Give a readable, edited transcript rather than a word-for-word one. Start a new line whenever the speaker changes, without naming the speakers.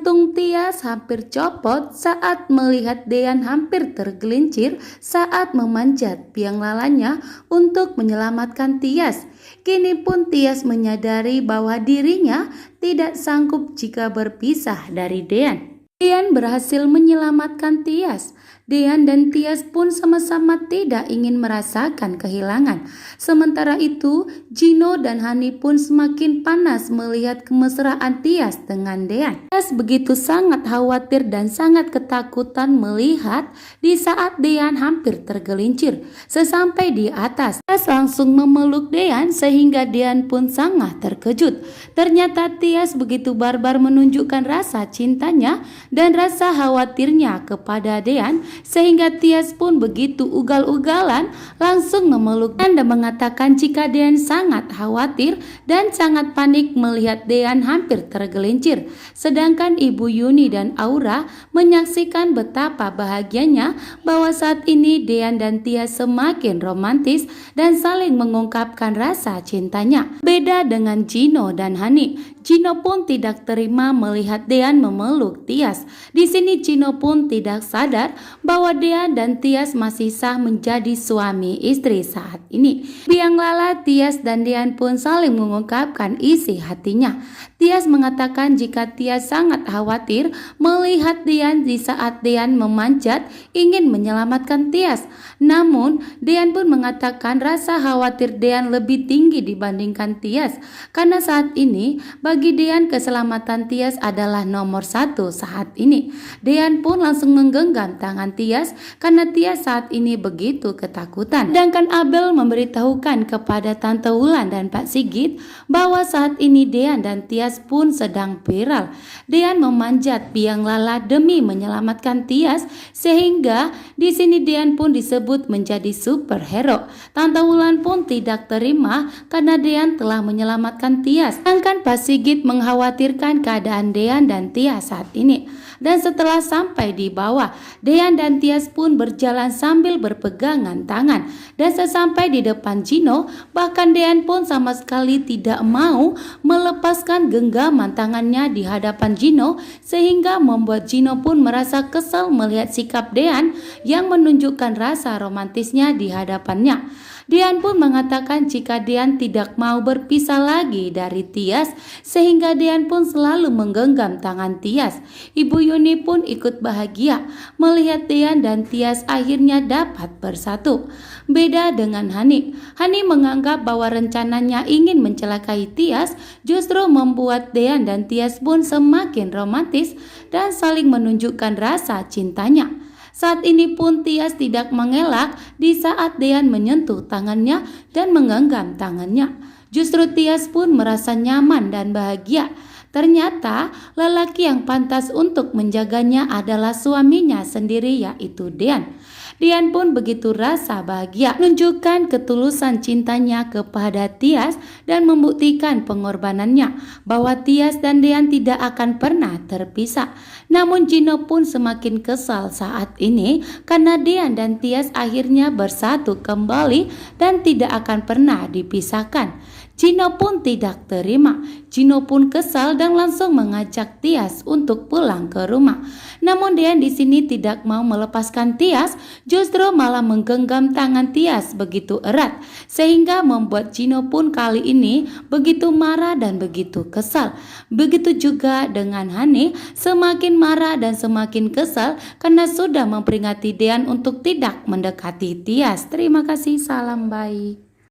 Jantung Tias hampir copot saat melihat Dean hampir tergelincir saat memanjat biang lalanya untuk menyelamatkan Tias. Kini pun Tias menyadari bahwa dirinya tidak sanggup jika berpisah dari Dean. Dean berhasil menyelamatkan Tias. Dean dan Tias pun sama-sama tidak ingin merasakan kehilangan. Sementara itu, Gino dan Hani pun semakin panas melihat kemesraan Tias dengan Dean. Tias begitu sangat khawatir dan sangat ketakutan melihat di saat Dean hampir tergelincir. Sesampai di atas, Tias langsung memeluk Dean sehingga Dean pun sangat terkejut. Ternyata Tias begitu barbar menunjukkan rasa cintanya dan rasa khawatirnya kepada Dean, sehingga Tias pun begitu ugal-ugalan langsung memeluk dan mengatakan jika Dean sangat khawatir dan sangat panik melihat Dean hampir tergelincir. Sedangkan Ibu Yuni dan Aura menyaksikan betapa bahagianya bahwa saat ini Dean dan Tias semakin romantis dan saling mengungkapkan rasa cintanya. Beda dengan Gino dan Hani. Gino pun tidak terima melihat Dean memeluk Tias. Di sini Gino pun tidak sadar bahwa Dean dan Tias masih sah menjadi suami istri saat ini. Biang lala Tias dan Dean pun saling mengungkapkan isi hatinya. Tias mengatakan jika Tias sangat khawatir melihat Dean di saat Dean memanjat ingin menyelamatkan Tias. Namun Dean pun mengatakan rasa khawatir Dean lebih tinggi dibandingkan Tias, karena saat ini bagi Dean keselamatan Tias adalah nomor satu saat ini. Dean pun langsung menggenggam tangan Tias karena Tias saat ini begitu ketakutan. Sedangkan Abel memberitahukan kepada Tante Wulan dan Pak Sigit bahwa saat ini Dean dan Tias pun sedang viral. Dean memanjat biang lala demi menyelamatkan Tias, sehingga di sini Dean pun disebut menjadi superhero. Tante Wulan pun tidak terima karena Dean telah menyelamatkan Tias. Sedangkan Pak Sigit mengkhawatirkan keadaan Dean dan Tias saat ini. Dan setelah sampai di bawah, Dean dan Tias pun berjalan sambil berpegangan tangan. Dan sesampai di depan Gino, bahkan Dean pun sama sekali tidak mau melepaskan genggaman tangannya di hadapan Gino, sehingga membuat Gino pun merasa kesal melihat sikap Dean yang menunjukkan rasa romantisnya di hadapannya. Dean pun mengatakan jika Dean tidak mau berpisah lagi dari Tias, sehingga Dean pun selalu menggenggam tangan Tias. Ibu Yuni pun ikut bahagia melihat Dean dan Tias akhirnya dapat bersatu. Beda dengan Hani. Hani menganggap bahwa rencananya ingin mencelakai Tias justru membuat Dean dan Tias pun semakin romantis dan saling menunjukkan rasa cintanya. Saat ini pun Tias tidak mengelak di saat Dean menyentuh tangannya dan menggenggam tangannya. Justru Tias pun merasa nyaman dan bahagia. Ternyata lelaki yang pantas untuk menjaganya adalah suaminya sendiri, yaitu Dean. Dean pun begitu rasa bahagia menunjukkan ketulusan cintanya kepada Tias dan membuktikan pengorbanannya bahwa Tias dan Dean tidak akan pernah terpisah. Namun Gino pun semakin kesal saat ini karena Dean dan Tias akhirnya bersatu kembali dan tidak akan pernah dipisahkan. Gino pun tidak terima. Gino pun kesal dan langsung mengajak Tias untuk pulang ke rumah. Namun Dean di sini tidak mau melepaskan Tias, justru malah menggenggam tangan Tias begitu erat, sehingga membuat Gino pun kali ini begitu marah dan begitu kesal. Begitu juga dengan Hani, semakin marah dan semakin kesal karena sudah memperingati Dean untuk tidak mendekati Tias. Terima kasih, salam baik.